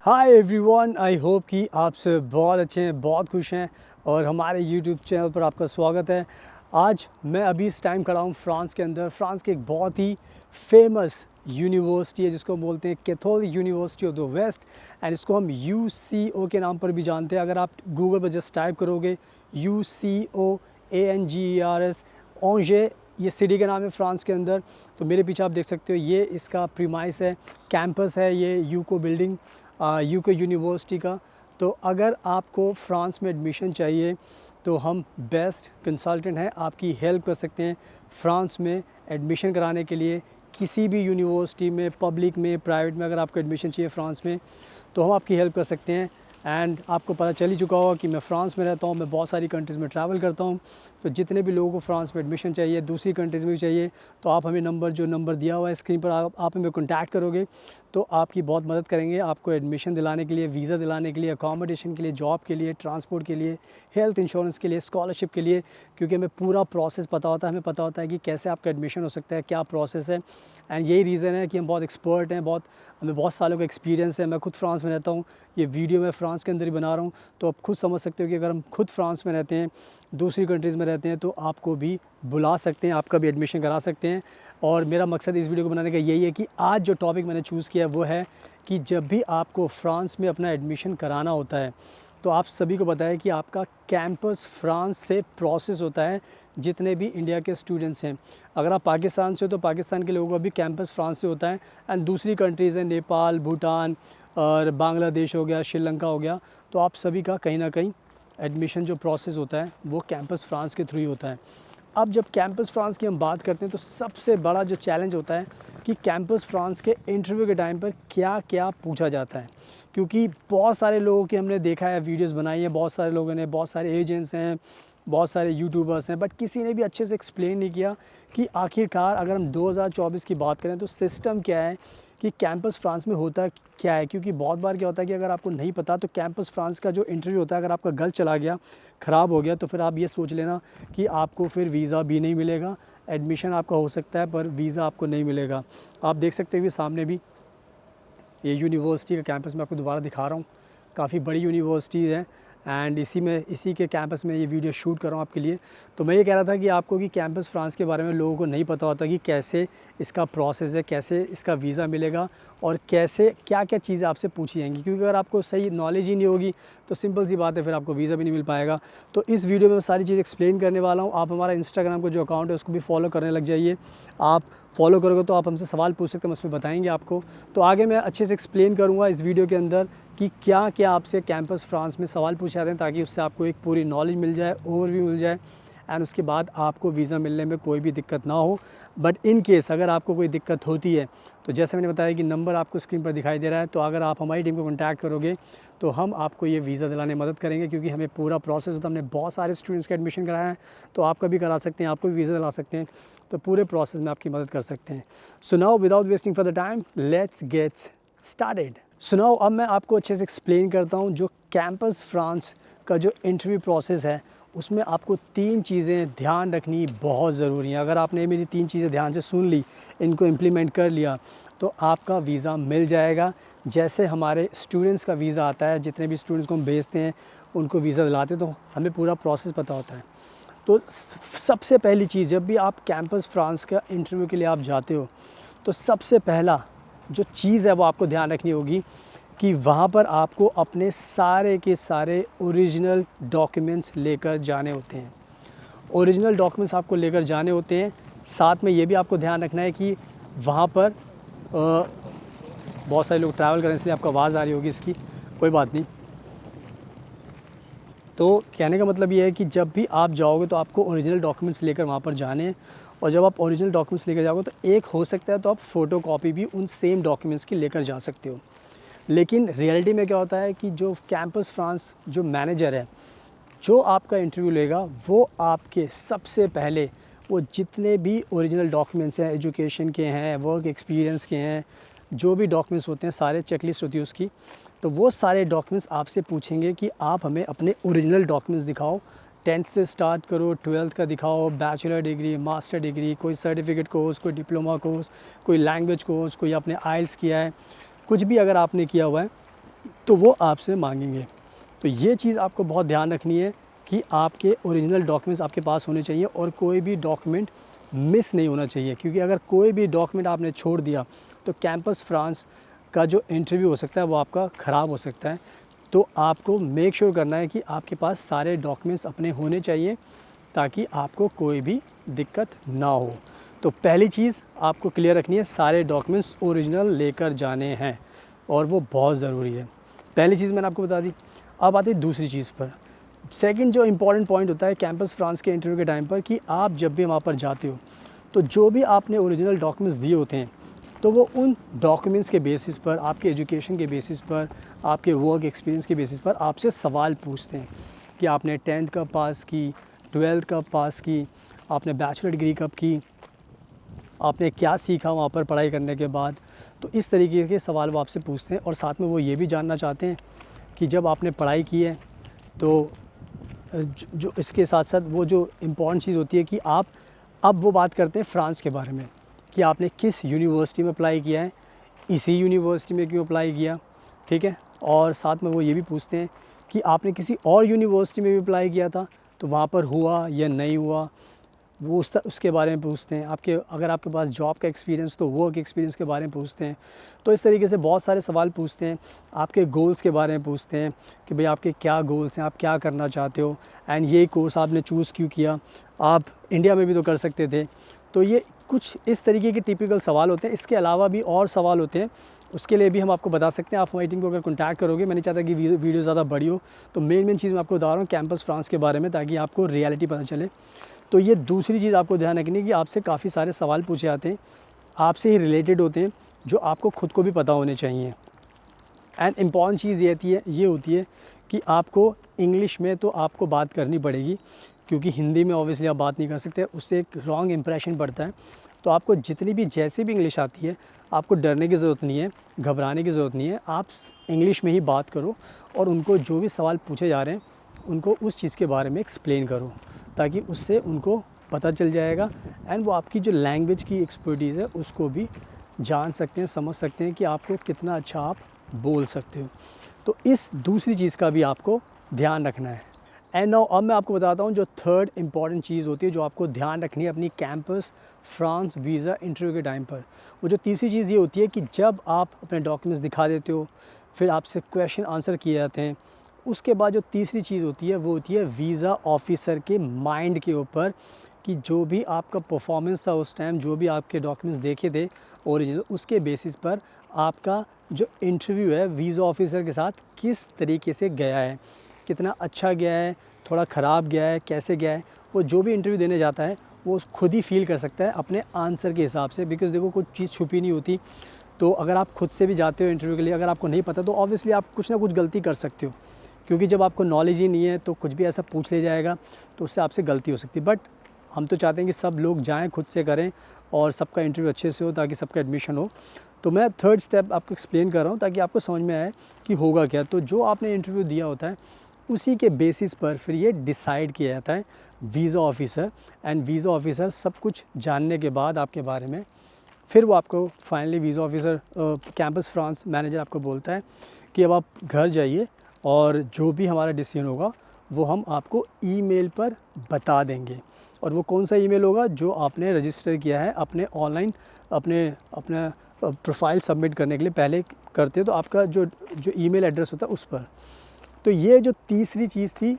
Hi everyone, I hope कि आप सब बहुत अच्छे हैं, बहुत खुश हैं और हमारे यूट्यूब चैनल पर आपका स्वागत है। आज मैं अभी इस टाइम खड़ा हूँ फ्रांस के अंदर। फ्रांस की एक बहुत ही फेमस यूनिवर्सिटी है जिसको बोलते हैं Catholic University of the West, and इसको हम UCO के नाम पर भी जानते हैं। अगर आप गूगल पर जस्ट टाइप करोगे UCO ANGERS ओंजे, ये सिटी का नाम है फ्रांस के अंदर। तो मेरे पीछे आप देख सकते हो, ये इसका प्रीमाइस है, कैंपस है, ये यूको बिल्डिंग, यूके यूनिवर्सिटी का। तो अगर आपको फ्रांस में एडमिशन चाहिए तो हम बेस्ट कंसल्टेंट हैं, आपकी हेल्प कर सकते हैं फ्रांस में एडमिशन कराने के लिए। किसी भी यूनिवर्सिटी में, पब्लिक में, प्राइवेट में, अगर आपको एडमिशन चाहिए फ्रांस में तो हम आपकी हेल्प कर सकते हैं। एंड आपको पता चल ही चुका होगा कि मैं फ़्रांस में रहता हूँ, मैं बहुत सारी कंट्रीज़ में ट्रैवल करता हूँ। तो जितने भी लोगों को फ्रांस में एडमिशन चाहिए, दूसरी कंट्रीज़ में भी चाहिए, तो आप हमें जो नंबर दिया हुआ है स्क्रीन पर, आप हमें कॉन्टैक्ट करोगे तो आपकी बहुत मदद करेंगे। आपको एडमिशन दिलाने के लिए, वीज़ा दिलाने के लिए, अकोमोडेशन के लिए, जॉब के लिए, ट्रांसपोर्ट के लिए, हेल्थ इंश्योरेंस के लिए, स्कॉलरशिप के लिए, क्योंकि हमें पूरा प्रोसेस पता होता है। हमें पता होता है कि कैसे आपका एडमिशन हो सकता है, क्या प्रोसेस है। एंड यही रीज़न है कि हम बहुत एक्सपर्ट हैं, हमें बहुत सालों का एक्सपीरियंस है। मैं खुद फ्रांस में रहता हूँ, ये वीडियो मैं फ्रांस के अंदर ही बना रहा हूँ। तो आप खुद समझ सकते हो कि अगर हम खुद फ्रांस में रहते हैं, दूसरी कंट्रीज़ में रहते हैं, तो आपको भी बुला सकते हैं, आपका भी एडमिशन करा सकते हैं। और मेरा मकसद इस वीडियो को बनाने का यही है कि आज जो टॉपिक मैंने चूज़ किया है वो है कि जब भी आपको फ्रांस में अपना एडमिशन कराना होता है तो आप सभी को पता है कि आपका कैंपस फ्रांस से प्रोसेस होता है। जितने भी इंडिया के स्टूडेंट्स हैं, अगर आप पाकिस्तान से हो तो पाकिस्तान के लोगों का भी कैंपस फ्रांस से होता है। एंड दूसरी कंट्रीज़ हैं, नेपाल, भूटान और बांग्लादेश हो गया, श्रीलंका हो गया, तो आप सभी का कहीं ना कहीं एडमिशन जो प्रोसेस होता है वो कैंपस फ्रांस के थ्रू ही होता है। अब जब कैंपस फ्रांस की हम बात करते हैं तो सबसे बड़ा जो चैलेंज होता है कि कैंपस फ्रांस के इंटरव्यू के टाइम पर क्या क्या पूछा जाता है। क्योंकि बहुत सारे लोगों की हमने देखा है, वीडियोस बनाई है, बहुत सारे लोगों ने, बहुत सारे एजेंट्स हैं, बहुत सारे यूट्यूबर्स हैं, बट किसी ने भी अच्छे से एक्सप्लेन नहीं किया कि आखिरकार अगर हम 2024 की बात करें तो सिस्टम क्या है, कि कैंपस फ्रांस में होता क्या है। क्योंकि बहुत बार क्या होता है कि अगर आपको नहीं पता तो कैंपस फ्रांस का जो इंटरव्यू होता है, अगर आपका गलत चला गया, ख़राब हो गया, तो फिर आप ये सोच लेना कि आपको फिर वीज़ा भी नहीं मिलेगा। एडमिशन आपका हो सकता है पर वीज़ा आपको नहीं मिलेगा। आप देख सकते हो कि सामने भी ये यूनिवर्सिटी का कैंपस मैं आपको दोबारा दिखा रहा हूँ। काफ़ी बड़ी यूनिवर्सिटी है एंड इसी के कैंपस में ये वीडियो शूट कर रहा हूँ आपके लिए। तो मैं ये कह रहा था कि आपको कि कैंपस फ्रांस के बारे में लोगों को नहीं पता होता कि कैसे इसका प्रोसेस है, कैसे इसका वीज़ा मिलेगा और कैसे क्या क्या चीज़ें आपसे पूछी जाएंगी। क्योंकि अगर आपको सही नॉलेज ही नहीं होगी तो सिंपल सी बात है, फिर आपको वीज़ा भी नहीं मिल पाएगा। तो इस वीडियो में मैं सारी चीज़ एक्सप्लेन करने वाला हूँ। आप हमारा इंस्टाग्राम का जो अकाउंट है उसको भी फॉलो करने लग जाइए। आप फॉलो करोगे तो आप हमसे सवाल पूछ सकते हैं, हम उसमें बताएंगे आपको। तो आगे मैं अच्छे से एक्सप्लेन करूँगा इस वीडियो के अंदर कि क्या क्या आपसे कैंपस फ्रांस में सवाल पूछे जाते हैं, ताकि उससे आपको एक पूरी नॉलेज मिल जाए, ओवरव्यू मिल जाए, एंड उसके बाद आपको वीज़ा मिलने में कोई भी दिक्कत ना हो। बट इन केस अगर आपको कोई दिक्कत होती है तो जैसे मैंने बताया कि नंबर आपको स्क्रीन पर दिखाई दे रहा है, तो अगर आप हमारी टीम को कॉन्टैक्ट करोगे तो हम आपको ये वीज़ा दिलाने में मदद करेंगे। क्योंकि हमें पूरा प्रोसेस होता है, हमने बहुत सारे स्टूडेंट्स का एडमिशन कराया है, तो आपका भी करा सकते हैं, आपको भी वीज़ा दिला सकते हैं। तो पूरे प्रोसेस में आपकी मदद कर सकते हैं। So now without wasting for the time, let's get started. सुनाओ, अब मैं आपको अच्छे से एक्सप्लेन करता हूँ। जो कैंपस फ्रांस का जो इंटरव्यू प्रोसेस है उसमें आपको 3 चीज़ें ध्यान रखनी बहुत ज़रूरी हैं। अगर आपने मेरी 3 चीज़ें ध्यान से सुन ली, इनको इम्प्लीमेंट कर लिया, तो आपका वीज़ा मिल जाएगा। जैसे हमारे स्टूडेंट्स का वीज़ा आता है, जितने भी स्टूडेंट्स को हम भेजते हैं उनको वीज़ा दिलाते हैं, तो हमें पूरा प्रोसेस पता होता है। तो सबसे पहली चीज़, जब भी आप कैंपस फ्रांस का इंटरव्यू के लिए आप जाते हो तो सबसे पहला जो चीज़ है वो आपको ध्यान रखनी होगी कि वहाँ पर आपको अपने सारे के सारे ओरिजिनल डॉक्यूमेंट्स लेकर जाने होते हैं। ओरिजिनल डॉक्यूमेंट्स आपको लेकर जाने होते हैं। साथ में ये भी आपको ध्यान रखना है कि वहाँ पर बहुत सारे लोग ट्रैवल कर रहे हैं, इसलिए आपको आवाज़ आ रही होगी इसकी, कोई बात नहीं। तो कहने का मतलब ये है कि जब भी आप जाओगे तो आपको ओरिजिनल डॉक्यूमेंट्स लेकर वहाँ पर जाने हैं। और जब आप ओरिजिनल डॉक्यूमेंट्स लेकर जाओगे तो एक हो सकता है तो आप फ़ोटो कॉपी भी उन सेम डॉक्यूमेंट्स की लेकर जा सकते हो। लेकिन रियलिटी में क्या होता है कि जो कैंपस फ्रांस जो मैनेजर है, जो आपका इंटरव्यू लेगा, वो आपके सबसे पहले वो जितने भी ओरिजिनल डॉक्यूमेंट्स हैं, एजुकेशन के हैं, वर्क एक्सपीरियंस के हैं, जो भी डॉक्यूमेंट्स होते हैं, सारे चेकलिस्ट होती है उसकी, तो वो सारे डॉक्यूमेंट्स आपसे पूछेंगे कि आप हमें अपने ओरिजिनल डॉक्यूमेंट्स दिखाओ। 10th से स्टार्ट करो, 12th का दिखाओ, बैचलर डिग्री, मास्टर डिग्री, कोई सर्टिफिकेट कोर्स, कोई डिप्लोमा कोर्स, कोई लैंग्वेज कोर्स, कोई आपने आइल्स किया है, कुछ भी अगर आपने किया हुआ है तो वो आपसे मांगेंगे। तो ये चीज़ आपको बहुत ध्यान रखनी है कि आपके ओरिजिनल डॉक्यूमेंट्स आपके पास होने चाहिए और कोई भी डॉक्यूमेंट मिस नहीं होना चाहिए, क्योंकि अगर कोई भी डॉक्यूमेंट आपने छोड़ दिया तो कैंपस फ्रांस का जो इंटरव्यू हो सकता है वो आपका ख़राब हो सकता है। तो आपको मेक श्योर करना है कि आपके पास सारे डॉक्यूमेंट्स अपने होने चाहिए ताकि आपको कोई भी दिक्कत ना हो। तो पहली चीज़ आपको क्लियर रखनी है, सारे डॉक्यूमेंट्स ओरिजिनल लेकर जाने हैं और वो बहुत ज़रूरी है। पहली चीज़ मैंने आपको बता दी। अब आती है दूसरी चीज़ पर। सेकंड जो इम्पॉर्टेंट पॉइंट होता है कैंपस फ्रांस के इंटरव्यू के टाइम पर, कि आप जब भी वहाँ पर जाते हो तो जो भी आपने ओरिजिनल डॉक्यूमेंट्स दिए होते हैं तो वो उन डॉक्यूमेंट्स के बेसिस पर, आपके एजुकेशन के बेसिस पर, आपके वर्क एक्सपीरियंस के बेसिस पर आपसे सवाल पूछते हैं कि आपने 10th कब पास की, 12th कब पास की, आपने बैचलर डिग्री कब की, आपने क्या सीखा वहाँ पर पढ़ाई करने के बाद। तो इस तरीके के सवाल वो आपसे पूछते हैं और साथ में वो ये भी जानना चाहते हैं कि जब आपने पढ़ाई की है तो जो इसके साथ साथ वो जो इम्पॉर्टेंट चीज़ होती है कि आप, अब वो बात करते हैं फ़्रांस के बारे में कि आपने किस यूनिवर्सिटी में अप्लाई किया है, इसी यूनिवर्सिटी में क्यों अप्लाई किया, ठीक है। और साथ में वो ये भी पूछते हैं कि आपने किसी और यूनिवर्सिटी में भी अप्लाई किया था तो वहाँ पर हुआ या नहीं हुआ, वो उसके बारे में पूछते हैं। आपके अगर आपके पास जॉब का एक्सपीरियंस तो वर्क एक्सपीरियंस के बारे में पूछते हैं। तो इस तरीके से बहुत सारे सवाल पूछते हैं। आपके गोल्स के बारे में पूछते हैं कि भाई आपके क्या गोल्स हैं, आप क्या करना चाहते हो, एंड ये कोर्स आपने चूज़ क्यों किया, आप इंडिया में भी तो कर सकते थे। तो ये कुछ इस तरीके के टिपिकल सवाल होते हैं। इसके अलावा भी और सवाल होते हैं, उसके लिए भी हम आपको बता सकते हैं। आप हमारी टीम को अगर कॉन्टैक्ट करोगे, मैं नहीं चाहता कि वीडियो ज़्यादा बड़ी हो, तो मेन चीज़ मैं आपको बता रहा हूँ कैंपस फ्रांस के बारे में, ताकि आपको रियलिटी पता चले। तो ये दूसरी चीज़ आपको ध्यान रखनी है कि आपसे काफ़ी सारे सवाल पूछे जाते हैं, आपसे ही रिलेटेड होते हैं, जो आपको खुद को भी पता होने चाहिए। एंड इम्पॉर्टेंट चीज़ ये होती है कि आपको इंग्लिश में तो आपको बात करनी पड़ेगी, क्योंकि हिंदी में ऑब्वियसली आप बात नहीं कर सकते, उससे एक रॉन्ग इंप्रेशन पड़ता है। तो आपको जितनी भी जैसे भी इंग्लिश आती है, आपको डरने की ज़रूरत नहीं है, घबराने की ज़रूरत नहीं है। आप इंग्लिश में ही बात करो और उनको जो भी सवाल पूछे जा रहे हैं उनको उस चीज़ के बारे में एक्सप्लेन करो, ताकि उससे उनको पता चल जाएगा एंड वो आपकी जो लैंग्वेज की एक्सपर्टीज़ है उसको भी जान सकते हैं, समझ सकते हैं कि आपको कितना अच्छा आप बोल सकते हो। तो इस दूसरी चीज़ का भी आपको ध्यान रखना है। एंड नाउ अब मैं आपको बताता हूँ जो थर्ड इम्पॉर्टेंट चीज़ होती है जो आपको ध्यान रखनी है अपनी कैंपस फ्रांस वीज़ा इंटरव्यू के टाइम पर। वो जो तीसरी चीज़ ये होती है कि जब आप अपने डॉक्यूमेंट्स दिखा देते हो, फिर आपसे क्वेश्चन आंसर किए जाते हैं, उसके बाद जो तीसरी चीज़ होती है वो होती है वीज़ा ऑफिसर के माइंड के ऊपर, कि जो भी आपका परफॉर्मेंस था उस टाइम, जो भी आपके डॉक्यूमेंट्स देखे थे ओरिजिनल, उसके बेसिस पर आपका जो इंटरव्यू है वीज़ा ऑफिसर के साथ किस तरीके से गया है, कितना अच्छा गया है, थोड़ा ख़राब गया है, कैसे गया है। वो जो भी इंटरव्यू देने जाता है वो खुद ही फील कर सकता है अपने आंसर के हिसाब से, बिकॉज़ देखो कुछ चीज़ छुपी नहीं होती। तो अगर आप खुद से भी जाते हो इंटरव्यू के लिए, अगर आपको नहीं पता तो ऑब्वियसली आप कुछ ना कुछ गलती कर सकते हो, क्योंकि जब आपको नॉलेज ही नहीं है तो कुछ भी ऐसा पूछ ले जाएगा तो उससे आपसे गलती हो सकती है। बट हम तो चाहते हैं कि सब लोग जाएँ, खुद से करें और सबका इंटरव्यू अच्छे से हो ताकि सबका एडमिशन हो। तो मैं थर्ड स्टेप आपको एक्सप्लेन कर रहा हूँ ताकि आपको समझ में आए कि होगा क्या। तो जो आपने इंटरव्यू दिया होता है उसी के बेसिस पर फिर ये डिसाइड किया जाता है visa officer, and visa officer सब कुछ जानने के बाद आपके बारे में फिर वो आपको finally visa officer campus France manager आपको बोलता है कि अब आप घर जाइए और जो भी हमारा डिसीजन होगा वो हम आपको ईमेल पर बता देंगे। और वो कौन सा ईमेल होगा, जो आपने रजिस्टर किया है अपने ऑनलाइन, अपना प्रोफाइल सबमिट करने के लिए पहले करते हो तो आपका जो ईमेल एड्रेस होता है उस पर। तो ये जो तीसरी चीज़ थी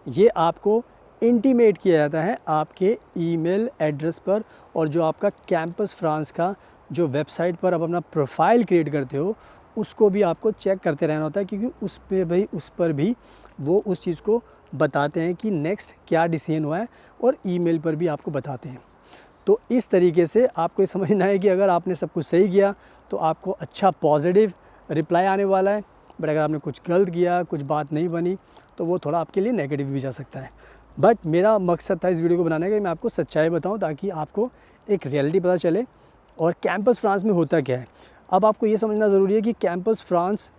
ये आपको इंटीमेट किया जाता है आपके ईमेल एड्रेस पर, और जो आपका कैंपस फ्रांस का जो वेबसाइट पर आप अपना प्रोफाइल क्रिएट करते हो उसको भी आपको चेक करते रहना होता है, क्योंकि उस पर भी वो उस चीज़ को बताते हैं कि नेक्स्ट क्या डिसीजन हुआ है, और ईमेल पर भी आपको बताते हैं। तो इस तरीके से आपको ये समझना है कि अगर आपने सब कुछ सही किया तो आपको अच्छा पॉजिटिव रिप्लाई आने वाला है, बट अगर आपने कुछ गलत किया, कुछ बात नहीं बनी, तो वो थोड़ा आपके लिए नेगेटिव भी जा सकता है। बट मेरा मकसद था इस वीडियो को बनाने का कि मैं आपको सच्चाई बताऊं ताकि आपको एक रियलिटी पता चले और कैंपस फ्रांस में होता क्या है। अब आपको ये समझना ज़रूरी है कि कैंपस फ्रांस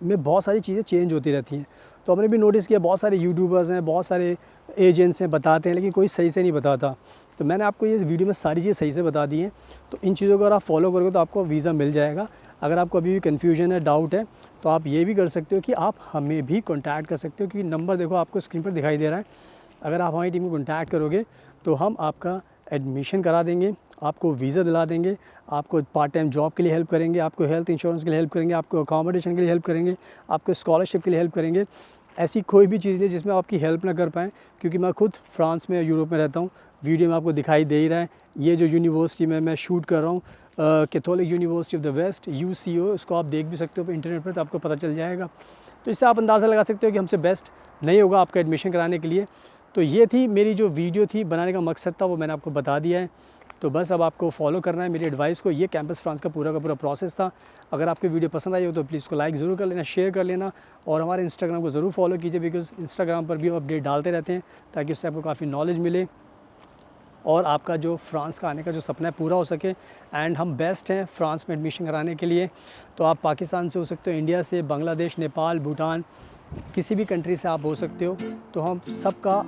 में बहुत सारी चीज़ें चेंज होती रहती हैं। तो हमने भी नोटिस किया बहुत सारे यूट्यूबर्स हैं, बहुत सारे एजेंट्स हैं बताते हैं, लेकिन कोई सही से नहीं बताता। तो मैंने आपको ये वीडियो में सारी चीज़ें सही से बता दी हैं। तो इन चीज़ों को अगर आप फॉलो करोगे तो आपको वीज़ा मिल जाएगा। अगर आपको अभी भी कन्फ्यूजन है, डाउट है, तो आप ये भी कर सकते हो कि आप हमें भी कॉन्टैक्ट कर सकते हो, क्योंकि नंबर देखो आपको स्क्रीन पर दिखाई दे रहा है। अगर आप हमारी टीम को कॉन्टैक्ट करोगे तो हम आपका एडमिशन करा देंगे, आपको वीज़ा दिला देंगे, आपको पार्ट टाइम जॉब के लिए हेल्प करेंगे, आपको हेल्थ इंश्योरेंस के लिए हेल्प करेंगे, आपको अकोमोडेशन के लिए हेल्प करेंगे, आपको स्कॉलरशिप के लिए हेल्प करेंगे। ऐसी कोई भी चीज़ नहीं जिसमें आपकी हेल्प ना कर पाएँ, क्योंकि मैं खुद फ्रांस में, यूरोप में रहता हूँ। वीडियो में आपको दिखाई दे ही रहा है, ये जो यूनिवर्सिटी में मैं शूट कर रहा हूँ, Catholic University of the West, UCO, इसको आप देख भी सकते हो इंटरनेट पर, तो आपको पता चल जाएगा। तो इससे आप अंदाज़ा लगा सकते हो कि हमसे बेस्ट नहीं होगा आपका एडमिशन कराने के लिए। तो ये थी मेरी जो वीडियो थी, बनाने का मकसद था वो मैंने आपको बता दिया है। तो बस अब आपको फॉलो करना है मेरी एडवाइस को। ये कैंपस फ्रांस का पूरा प्रोसेस था। अगर आपको वीडियो पसंद आई हो तो प्लीज़ को लाइक ज़रूर कर लेना, शेयर कर लेना, और हमारे इंस्टाग्राम को ज़रूर फॉलो कीजिए, बिकॉज़ इंस्टाग्राम पर भी हम अपडेट डालते रहते हैं, ताकि उससे आपको काफ़ी नॉलेज मिले और आपका जो फ्रांस का आने का जो सपना है पूरा हो सके। एंड हम बेस्ट हैं फ्रांस में एडमिशन कराने के लिए। तो आप पाकिस्तान से हो सकते हो, इंडिया से, बांग्लादेश, नेपाल, भूटान, किसी भी कंट्री से आप हो सकते हो। तो हम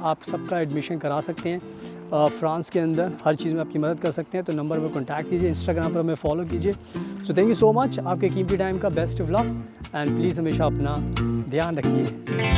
आप सबका एडमिशन करा सकते हैं फ्रांस के अंदर। हर चीज़ में आपकी मदद कर सकते हैं। तो नंबर पर कॉन्टैक्ट कीजिए, इंस्टाग्राम पर हमें फॉलो कीजिए। So thank you so much, आपके कीमती टाइम का best of luck, and please हमेशा अपना ध्यान रखिए।